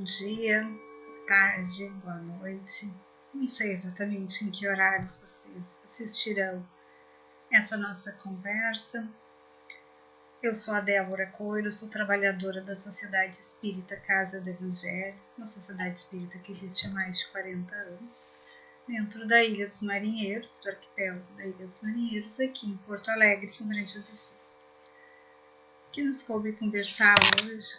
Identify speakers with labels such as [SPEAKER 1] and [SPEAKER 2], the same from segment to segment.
[SPEAKER 1] dia, boa tarde, boa noite. Não sei exatamente em que horários vocês assistirão essa nossa conversa. Eu sou a Débora Coiro, sou trabalhadora da Sociedade Espírita Casa do Evangelho, uma sociedade espírita que existe há mais de 40 anos, dentro da Ilha dos Marinheiros, do arquipélago da Ilha dos Marinheiros, aqui em Porto Alegre, Rio Grande do Sul. Que nos coube conversar hoje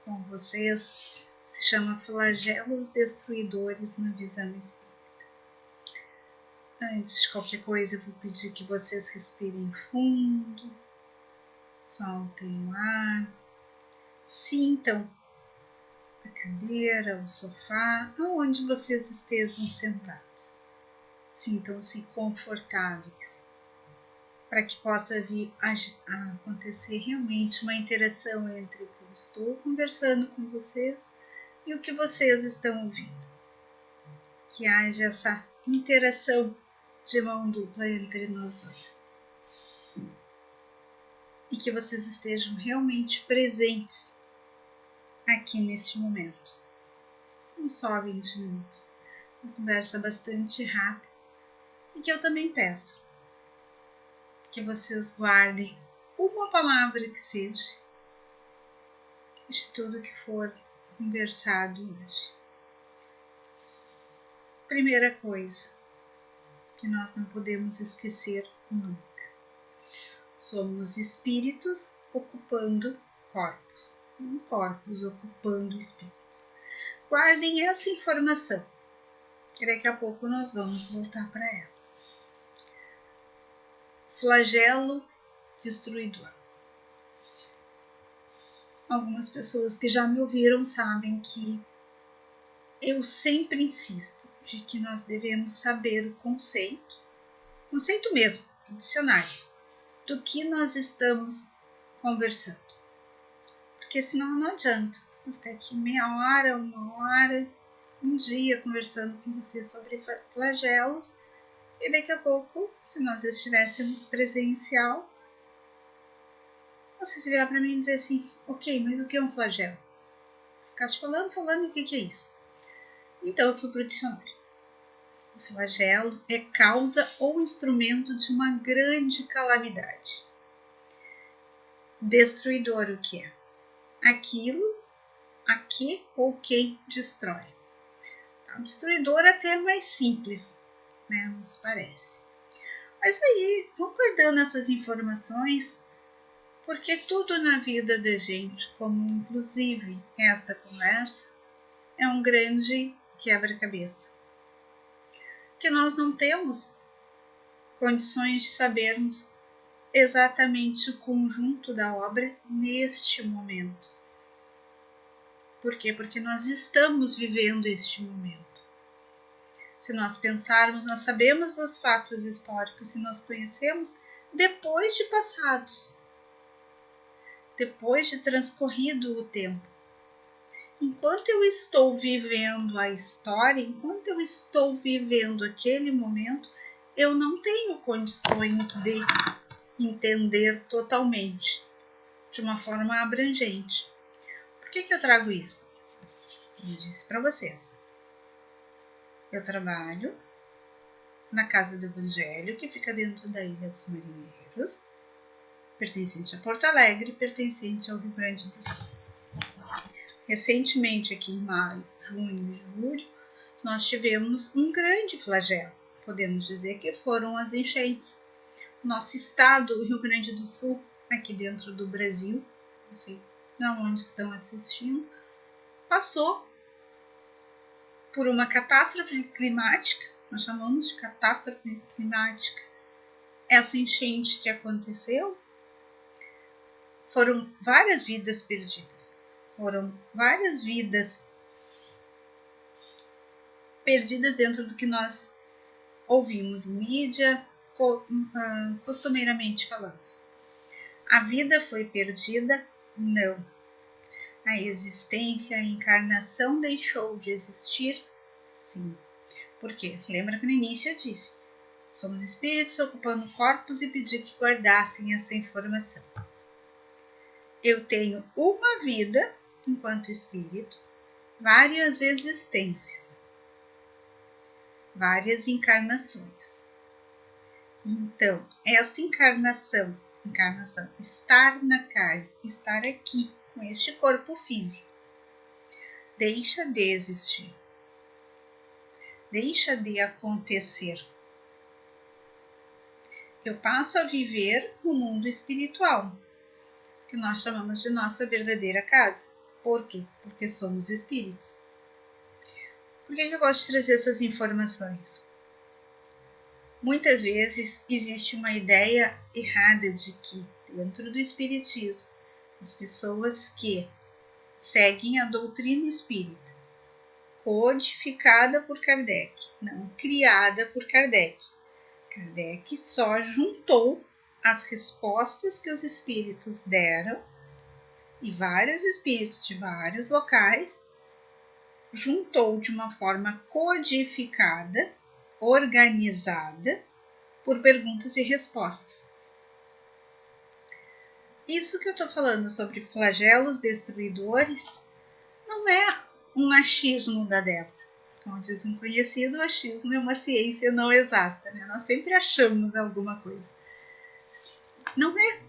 [SPEAKER 1] com vocês se chama Flagelos Destruidores na Visão Espírita. Antes de qualquer coisa, eu vou pedir que vocês respirem fundo, soltem o ar, sintam a cadeira, o sofá, aonde vocês estejam sentados. Sintam-se confortáveis, para que possa vir a acontecer realmente uma interação entre o que eu estou conversando com vocês e o que vocês estão ouvindo. Que haja essa interação de mão dupla entre nós dois. E que vocês estejam realmente presentes aqui neste momento. Não só 20 minutos. Uma conversa bastante rápida. E que eu também peço que vocês guardem uma palavra que seja de tudo que for conversado hoje. Primeira coisa que nós não podemos esquecer nunca. Somos espíritos ocupando corpos, não corpos ocupando espíritos. Guardem essa informação, que daqui a pouco nós vamos voltar para ela. Flagelo destruidor. Algumas pessoas que já me ouviram sabem que eu sempre insisto de que nós devemos saber o conceito mesmo, o dicionário, do que nós estamos conversando. Porque senão não adianta. Eu ficar aqui meia hora, uma hora, um dia conversando com você sobre flagelos e daqui a pouco, se nós estivéssemos presencial, você se virar para mim e dizer assim, ok, mas o que é um flagelo? Ficasse falando, o que é isso? Então eu fui para o dicionário. O flagelo é causa ou instrumento de uma grande calamidade. Destruidor, o que é? Aquilo a que ou quem destrói. O destruidor até é mais simples, né? Nos parece. Mas aí, vamos guardando essas informações, porque tudo na vida da gente, como inclusive esta conversa, é um grande quebra-cabeça. Que nós não temos condições de sabermos exatamente o conjunto da obra neste momento. Por quê? Porque nós estamos vivendo este momento. Se nós pensarmos, nós sabemos dos fatos históricos e nós conhecemos depois de passados, depois de transcorrido o tempo. Enquanto eu estou vivendo a história, enquanto eu estou vivendo aquele momento, eu não tenho condições de entender totalmente, de uma forma abrangente. Por que eu trago isso? Eu disse para vocês. Eu trabalho na Casa do Evangelho, que fica dentro da Ilha dos Marinheiros, pertencente a Porto Alegre, pertencente ao Rio Grande do Sul. Recentemente, aqui em maio, junho e julho, nós tivemos um grande flagelo. Podemos dizer que foram as enchentes. Nosso estado, o Rio Grande do Sul, aqui dentro do Brasil, não sei de onde estão assistindo, passou por uma catástrofe climática, nós chamamos de catástrofe climática. Essa enchente que aconteceu, foram várias vidas perdidas. Foram várias vidas perdidas dentro do que nós ouvimos em mídia, costumeiramente falamos. A vida foi perdida? Não. A existência, a encarnação deixou de existir? Sim. Por quê? Lembra que no início eu disse, somos espíritos ocupando corpos e pedi que guardassem essa informação. Eu tenho uma vida enquanto espírito, várias existências, várias encarnações. Então, esta encarnação, estar na carne, estar aqui, com este corpo físico, deixa de existir, deixa de acontecer. Eu passo a viver no mundo espiritual, que nós chamamos de nossa verdadeira casa. Por quê? Porque somos espíritos. Por que eu gosto de trazer essas informações? Muitas vezes existe uma ideia errada de que, dentro do espiritismo, as pessoas que seguem a doutrina espírita, codificada por Kardec, não criada por Kardec. Kardec só juntou as respostas que os espíritos deram, e vários espíritos de vários locais, juntou de uma forma codificada, organizada, por perguntas e respostas. Isso que eu estou falando sobre flagelos destruidores não é um achismo da Débora. Como diz um conhecido, o achismo é uma ciência não exata, né? Nós sempre achamos alguma coisa. Não é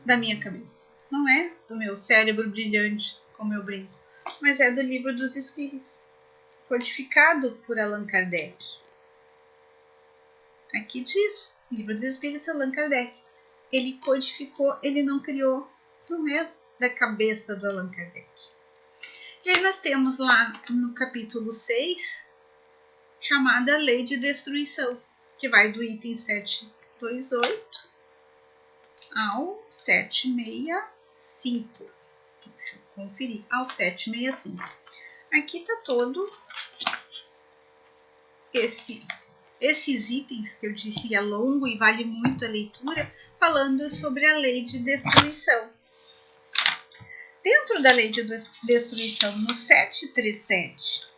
[SPEAKER 1] da minha cabeça, não é do meu cérebro brilhante, como eu brinco, mas é do Livro dos Espíritos, codificado por Allan Kardec. Aqui diz, Livro dos Espíritos, Allan Kardec. Ele codificou, ele não criou, não é da cabeça do Allan Kardec. E aí nós temos lá no capítulo 6, chamada Lei de Destruição, que vai do item 728 ao 765. Deixa eu conferir. Ao 765. Aqui está todo esses itens que eu disse é longo e vale muito a leitura, falando sobre a lei de destruição. Dentro da lei de destruição, no 737,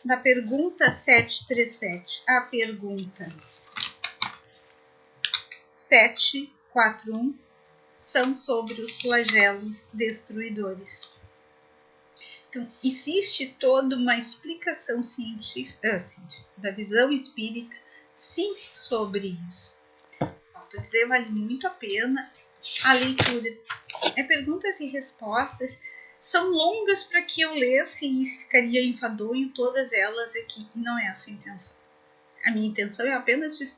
[SPEAKER 1] da pergunta 737 à pergunta 741, são sobre os flagelos destruidores. Então, existe toda uma explicação científica da visão espírita, sim, sobre isso. Volto a dizer, vale muito a pena a leitura. Perguntas e respostas são longas para que eu lesse e ficaria enfadonho todas elas aqui. E não é essa a intenção. A minha intenção é apenas de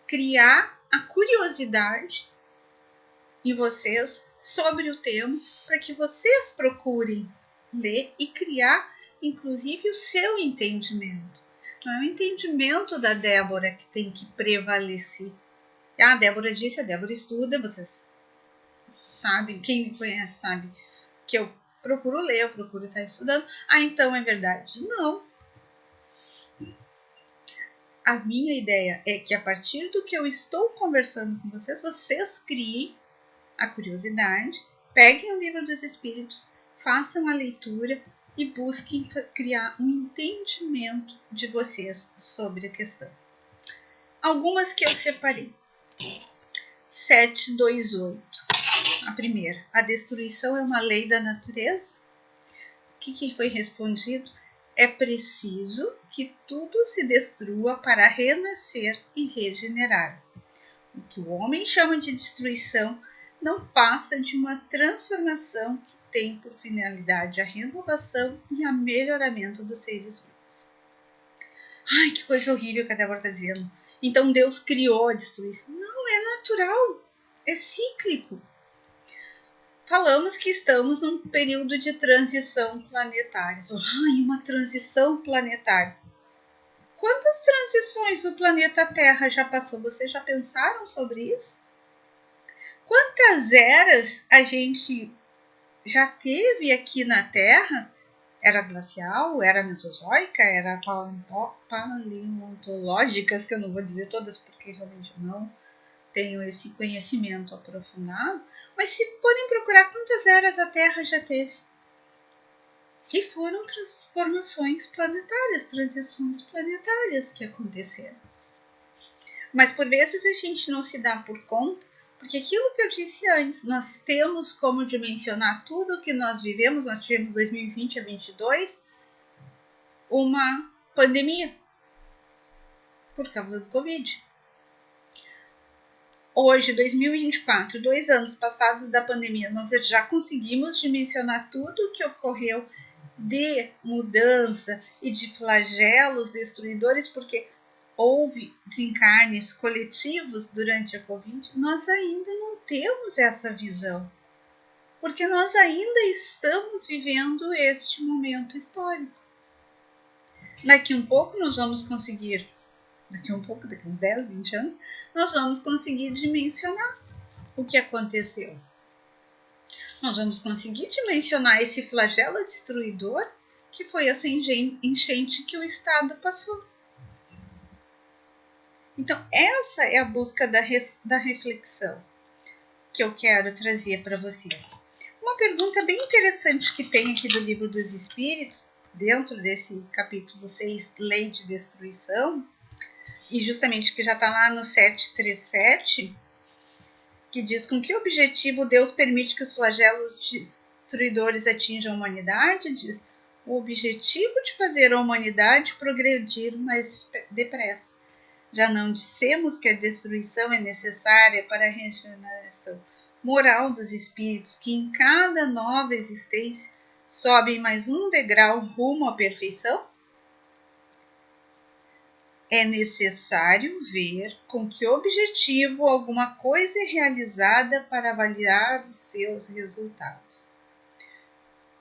[SPEAKER 1] criar a curiosidade em vocês sobre o tema, para que vocês procurem ler e criar, inclusive, o seu entendimento. Não é o entendimento da Débora que tem que prevalecer. A Débora disse, a Débora estuda, vocês sabem, quem me conhece sabe que eu procuro ler, eu procuro estar estudando. Então é verdade? Não. A minha ideia é que a partir do que eu estou conversando com vocês, vocês criem a curiosidade, peguem o Livro dos Espíritos, façam a leitura e busquem criar um entendimento de vocês sobre a questão. Algumas que eu separei. 728. A primeira, a destruição é uma lei da natureza? O que foi respondido? É preciso que tudo se destrua para renascer e regenerar. O que o homem chama de destruição não passa de uma transformação que tem por finalidade a renovação e a melhoramento dos seres vivos. Ai, que coisa horrível que a Débora está dizendo. Então Deus criou a destruição. Não, é natural, é cíclico. Falamos que estamos num período de transição planetária. Ai, uma transição planetária. Quantas transições o planeta Terra já passou? Vocês já pensaram sobre isso? Quantas eras a gente já teve aqui na Terra? Era glacial, era mesozoica, era paleontológicas, que eu não vou dizer todas porque realmente eu não tenho esse conhecimento aprofundado, mas se forem procurar quantas eras a Terra já teve. E foram transformações planetárias, transições planetárias que aconteceram. Mas por vezes a gente não se dá por conta Porque aquilo que eu disse antes, nós temos como dimensionar tudo o que nós vivemos. Nós tivemos 2020 a 2022 uma pandemia por causa do Covid. Hoje, 2024, 2 anos passados da pandemia, nós já conseguimos dimensionar tudo o que ocorreu de mudança e de flagelos destruidores, porque houve desencarnes coletivos durante a Covid. Nós ainda não temos essa visão, porque nós ainda estamos vivendo este momento histórico. Daqui um pouco nós vamos conseguir, daqui uns 10, 20 anos, nós vamos conseguir dimensionar o que aconteceu. Nós vamos conseguir dimensionar esse flagelo destruidor que foi essa enchente que o Estado passou. Então, essa é a busca da reflexão que eu quero trazer para vocês. Uma pergunta bem interessante que tem aqui do Livro dos Espíritos, dentro desse capítulo 6, Lei de Destruição, e justamente que já está lá no 737, que diz: com que objetivo Deus permite que os flagelos destruidores atinjam a humanidade? Diz: o objetivo de fazer a humanidade progredir mais depressa. Já não dissemos que a destruição é necessária para a regeneração moral dos espíritos, que em cada nova existência sobem mais um degrau rumo à perfeição? É necessário ver com que objetivo alguma coisa é realizada para avaliar os seus resultados.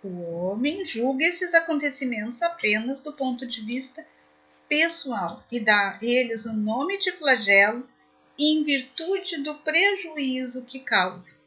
[SPEAKER 1] O homem julga esses acontecimentos apenas do ponto de vista pessoal e dá a eles o nome de flagelo em virtude do prejuízo que causa.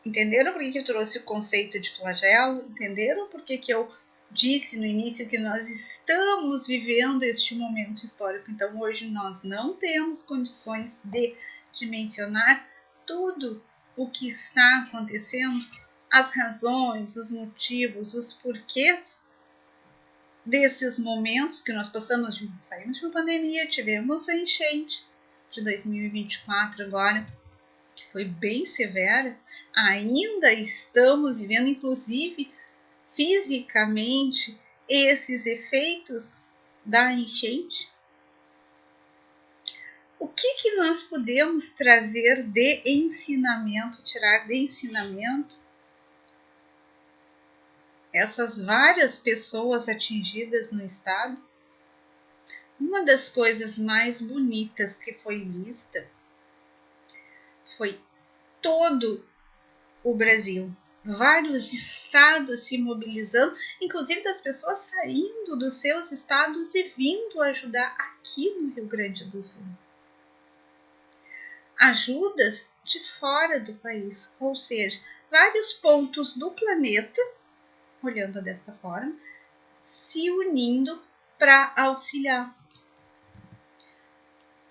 [SPEAKER 1] Entenderam por que eu trouxe o conceito de flagelo? Entenderam por que eu disse no início que nós estamos vivendo este momento histórico? Então, hoje nós não temos condições de dimensionar tudo o que está acontecendo, as razões, os motivos, os porquês desses momentos que nós passamos. Saímos de uma pandemia, tivemos a enchente de 2024 agora, que foi bem severa. Ainda estamos vivendo, inclusive fisicamente, esses efeitos da enchente. O que nós podemos trazer de ensinamento, tirar de ensinamento essas várias pessoas atingidas no estado? Uma das coisas mais bonitas que foi vista foi todo o Brasil, vários estados se mobilizando, inclusive das pessoas saindo dos seus estados e vindo ajudar aqui no Rio Grande do Sul. Ajudas de fora do país, ou seja, vários pontos do planeta, olhando desta forma, se unindo para auxiliar.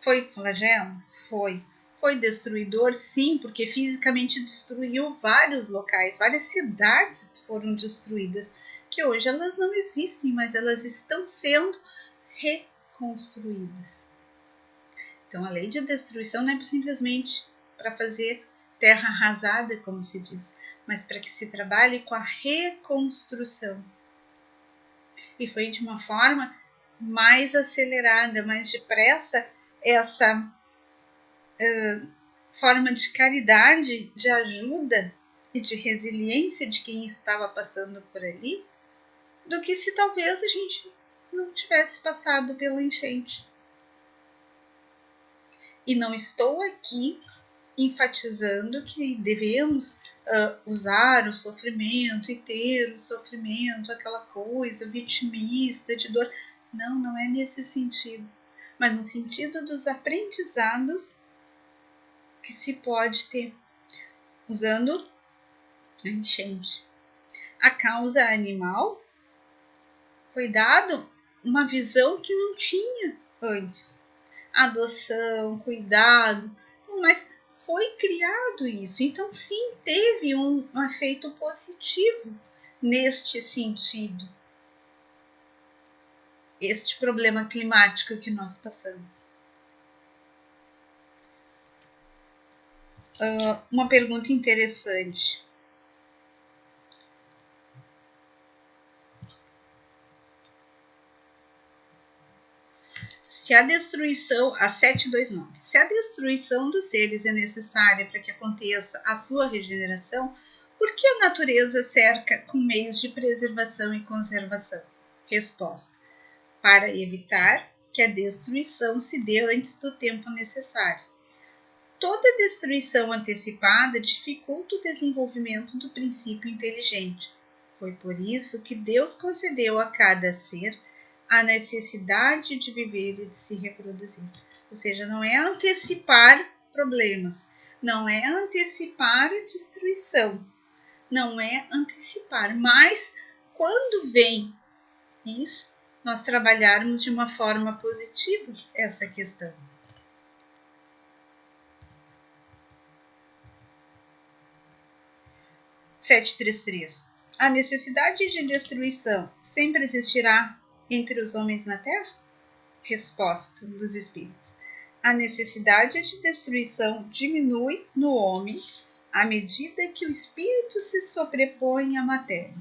[SPEAKER 1] Foi flagelo? Foi. Foi destruidor? Sim, porque fisicamente destruiu vários locais, várias cidades foram destruídas, que hoje elas não existem, mas elas estão sendo reconstruídas. Então, a lei de destruição não é simplesmente para fazer terra arrasada, como se diz, mas para que se trabalhe com a reconstrução. E foi de uma forma mais acelerada, mais depressa, essa forma de caridade, de ajuda e de resiliência de quem estava passando por ali, do que se talvez a gente não tivesse passado pela enchente. E não estou aqui enfatizando que devemos usar o sofrimento e ter o sofrimento, aquela coisa vitimista, de dor. Não, não é nesse sentido, mas no sentido dos aprendizados que se pode ter usando a enchente. A causa animal foi dado uma visão que não tinha antes. Adoção, cuidado, mas foi criado isso. Então, sim, teve um efeito positivo neste sentido. Este problema climático que nós passamos. uma pergunta interessante. Se a destruição, a 729, se a destruição dos seres é necessária para que aconteça a sua regeneração, por que a natureza cerca com meios de preservação e conservação? Resposta: para evitar que a destruição se dê antes do tempo necessário. Toda destruição antecipada dificulta o desenvolvimento do princípio inteligente. Foi por isso que Deus concedeu a cada ser a necessidade de viver e de se reproduzir. Ou seja, não é antecipar problemas, não é antecipar a destruição, não é antecipar, mas quando vem isso, nós trabalharmos de uma forma positiva essa questão. A necessidade de destruição sempre existirá entre os homens na Terra? Resposta dos Espíritos: a necessidade de destruição diminui no homem à medida que o espírito se sobrepõe à matéria.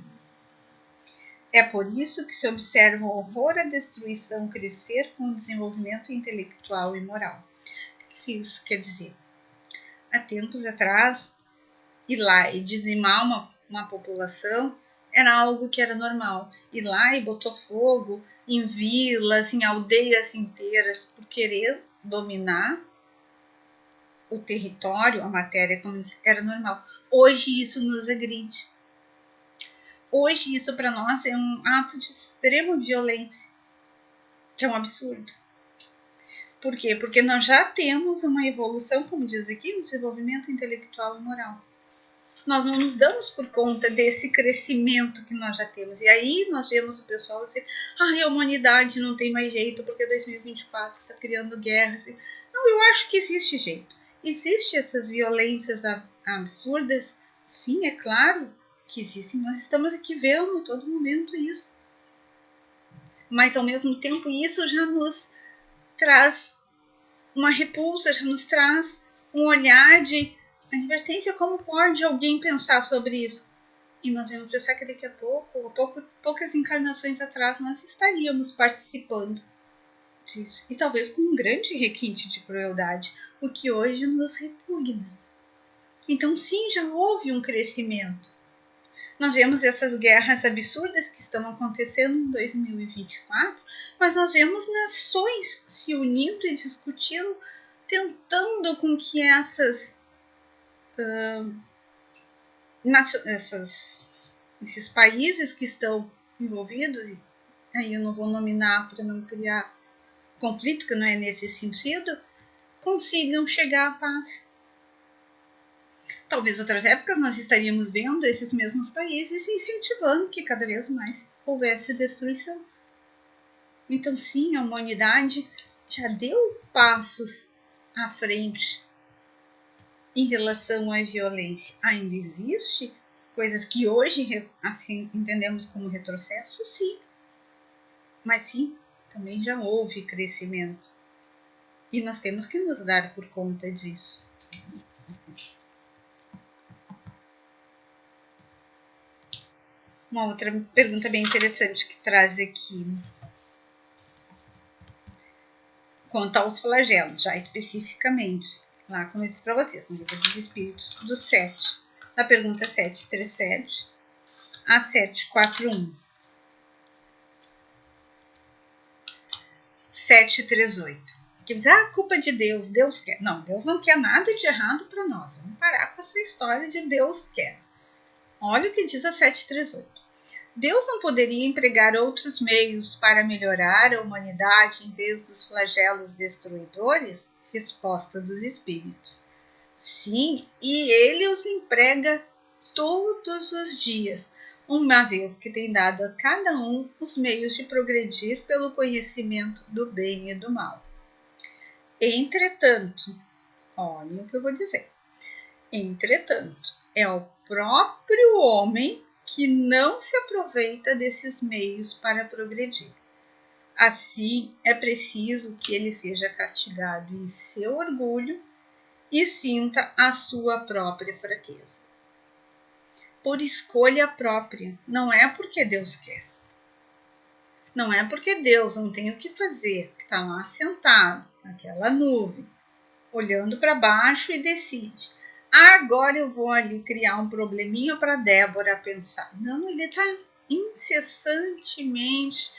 [SPEAKER 1] É por isso que se observa o horror à destruição crescer com o desenvolvimento intelectual e moral. O que isso quer dizer? Há tempos atrás, ir lá e dizimar uma população era algo que era normal. Ir lá e botou fogo em vilas, em aldeias inteiras, por querer dominar o território, a matéria, como era normal. Hoje isso nos agride. Hoje isso para nós é um ato de extrema violência, que é um absurdo. Por quê? Porque nós já temos uma evolução, como diz aqui, um desenvolvimento intelectual e moral. Nós não nos damos por conta desse crescimento que nós já temos. E aí nós vemos o pessoal dizer: a humanidade não tem mais jeito porque 2024 está criando guerras. Não, eu acho que existe jeito. Existem essas violências absurdas? Sim, é claro que existem. Nós estamos aqui vendo a todo momento isso. Mas ao mesmo tempo isso já nos traz uma repulsa, já nos traz um olhar de advertência. Como pode alguém pensar sobre isso? E nós vamos pensar que daqui a poucas encarnações atrás, nós estaríamos participando disso. E talvez com um grande requinte de crueldade, o que hoje nos repugna. Então sim, já houve um crescimento. Nós vemos essas guerras absurdas que estão acontecendo em 2024, mas nós vemos nações se unindo e discutindo, tentando com que esses países que estão envolvidos, aí eu não vou nominar para não criar conflito, que não é nesse sentido, consigam chegar à paz. Talvez outras épocas nós estaríamos vendo esses mesmos países incentivando que cada vez mais houvesse destruição. Então sim, a humanidade já deu passos à frente em relação à violência. Ainda existe coisas que hoje assim entendemos como retrocesso, sim. Mas sim, também já houve crescimento. E nós temos que nos dar por conta disso. Uma outra pergunta bem interessante que traz aqui. Quanto aos flagelos, já especificamente, lá como eu disse para vocês, no livro dos Espíritos, do 7, na pergunta 737 a 741. 738. Que diz, culpa de Deus, Deus quer. Não, Deus não quer nada de errado para nós. Vamos parar com essa história de Deus quer. Olha o que diz a 738. Deus não poderia empregar outros meios para melhorar a humanidade em vez dos flagelos destruidores? Resposta dos Espíritos. Sim, e ele os emprega todos os dias, uma vez que tem dado a cada um os meios de progredir pelo conhecimento do bem e do mal. Entretanto, olha o que eu vou dizer. Entretanto, é o próprio homem que não se aproveita desses meios para progredir. Assim, é preciso que ele seja castigado em seu orgulho e sinta a sua própria fraqueza. Por escolha própria, não é porque Deus quer. Não é porque Deus não tem o que fazer, que está lá sentado, naquela nuvem, olhando para baixo e decide. Agora eu vou ali criar um probleminha para Débora pensar. Não, ele está incessantemente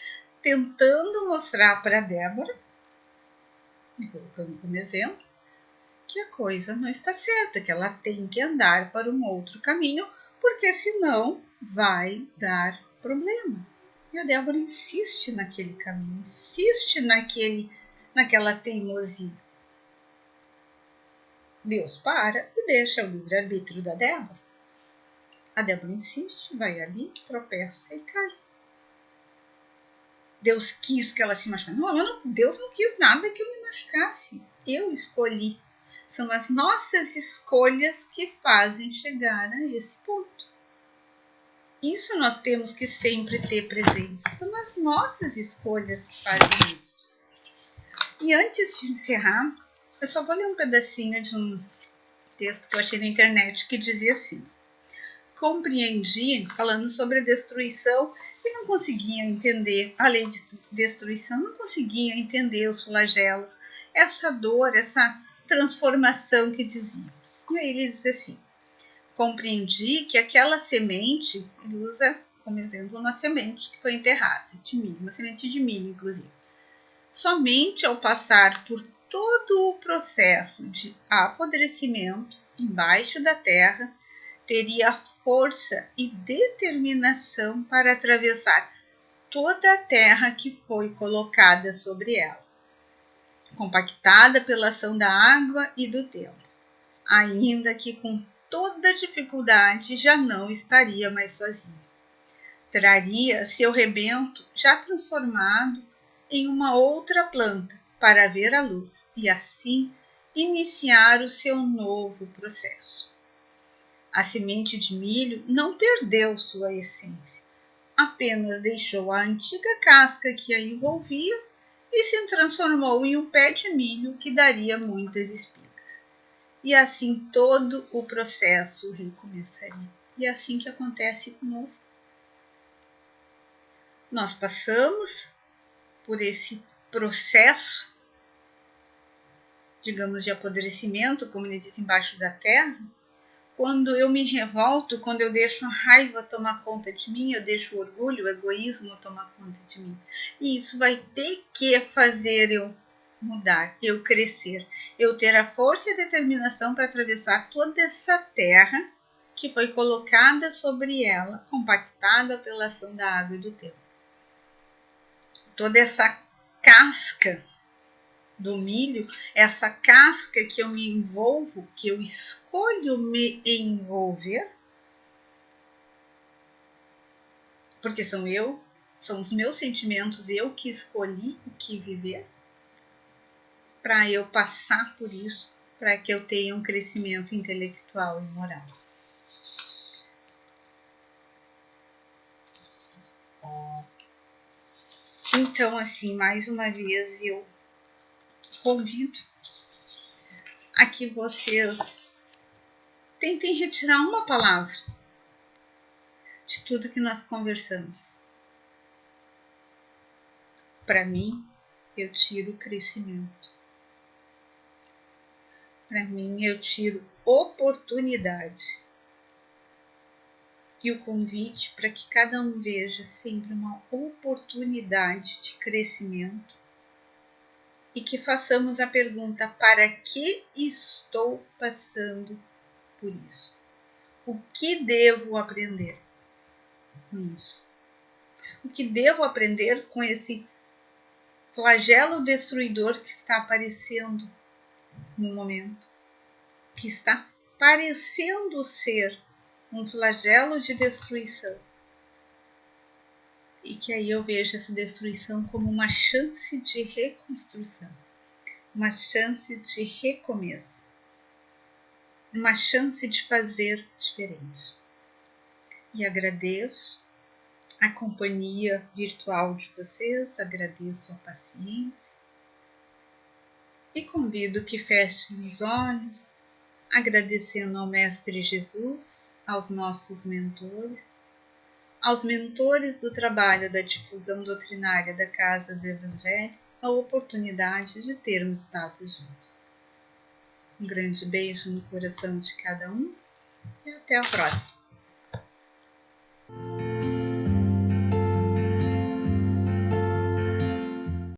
[SPEAKER 1] tentando mostrar para Débora, me colocando como exemplo, que a coisa não está certa, que ela tem que andar para um outro caminho, porque senão vai dar problema. E a Débora insiste naquele caminho, insiste naquela teimosia. Deus para e deixa o livre-arbítrio da Débora. A Débora insiste, vai ali, tropeça e cai. Deus quis que ela se machucasse. Não, Deus não quis nada que eu me machucasse. Eu escolhi. São as nossas escolhas que fazem chegar a esse ponto. Isso nós temos que sempre ter presente. São as nossas escolhas que fazem isso. E antes de encerrar, eu só vou ler um pedacinho de um texto que eu achei na internet que dizia assim: compreendi, falando sobre a destruição, e não conseguia entender a lei de destruição, não conseguia entender os flagelos, essa dor, essa transformação que dizia. E aí ele diz assim: compreendi que aquela semente, ele usa como exemplo uma semente que foi enterrada, de milho, uma semente de milho, inclusive. Somente ao passar por todo o processo de apodrecimento embaixo da terra, teria força e determinação para atravessar toda a terra que foi colocada sobre ela, compactada pela ação da água e do tempo, ainda que com toda dificuldade já não estaria mais sozinha. Traria seu rebento já transformado em uma outra planta para ver a luz e assim iniciar o seu novo processo. A semente de milho não perdeu sua essência, apenas deixou a antiga casca que a envolvia e se transformou em um pé de milho que daria muitas espigas. E assim todo o processo recomeçaria. E é assim que acontece conosco. Nós passamos por esse processo, digamos, de apodrecimento, como ele diz, embaixo da terra. Quando eu me revolto, quando eu deixo a raiva tomar conta de mim, eu deixo o orgulho, o egoísmo tomar conta de mim. E isso vai ter que fazer eu mudar, eu crescer, eu ter a força e a determinação para atravessar toda essa terra que foi colocada sobre ela, compactada pela ação da água e do tempo. Toda essa casca do milho, essa casca que eu me envolvo, que eu escolho me envolver, porque são os meus sentimentos, eu que escolhi o que viver, para eu passar por isso, para que eu tenha um crescimento intelectual e moral. Então, assim, mais uma vez eu convido a que vocês tentem retirar uma palavra de tudo que nós conversamos. Para mim, eu tiro crescimento. Para mim, eu tiro oportunidade. E o convite para que cada um veja sempre uma oportunidade de crescimento e que façamos a pergunta: para que estou passando por isso? O que devo aprender com isso? O que devo aprender com esse flagelo destruidor que está aparecendo no momento? Que está parecendo ser um flagelo de destruição. E que aí eu vejo essa destruição como uma chance de reconstrução, uma chance de recomeço, uma chance de fazer diferente. E agradeço a companhia virtual de vocês, agradeço a paciência e convido que fechem os olhos, agradecendo ao Mestre Jesus, aos nossos mentores, aos mentores do trabalho da difusão doutrinária da Casa do Evangelho, a oportunidade de termos estado juntos. Um grande beijo no coração de cada um e até a próxima.